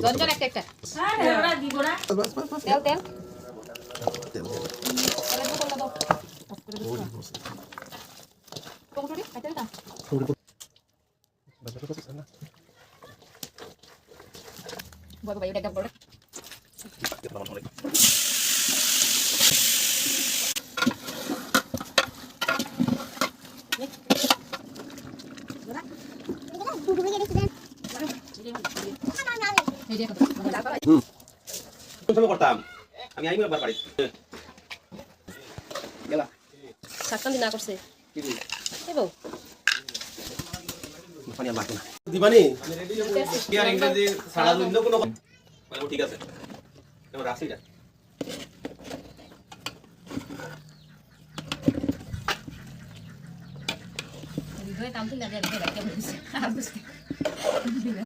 জনজন একটা একটা হ্যাঁ ওরা দিব না তেল তেল তেল তাহলে তো করলা দাও টমেটো কাটে না বাবা ভাই এটা দাও বড় করতাম আমি আইবো একবার বাড়ি গেলা শাকটান দিনা করছে দেবো পানি আর লাগবে না দিবানি কি আর ইংরেজি সারা দিন কোনো ঠিক আছে এবার রাখছি যা ভিডিওতে কাম তো লাগে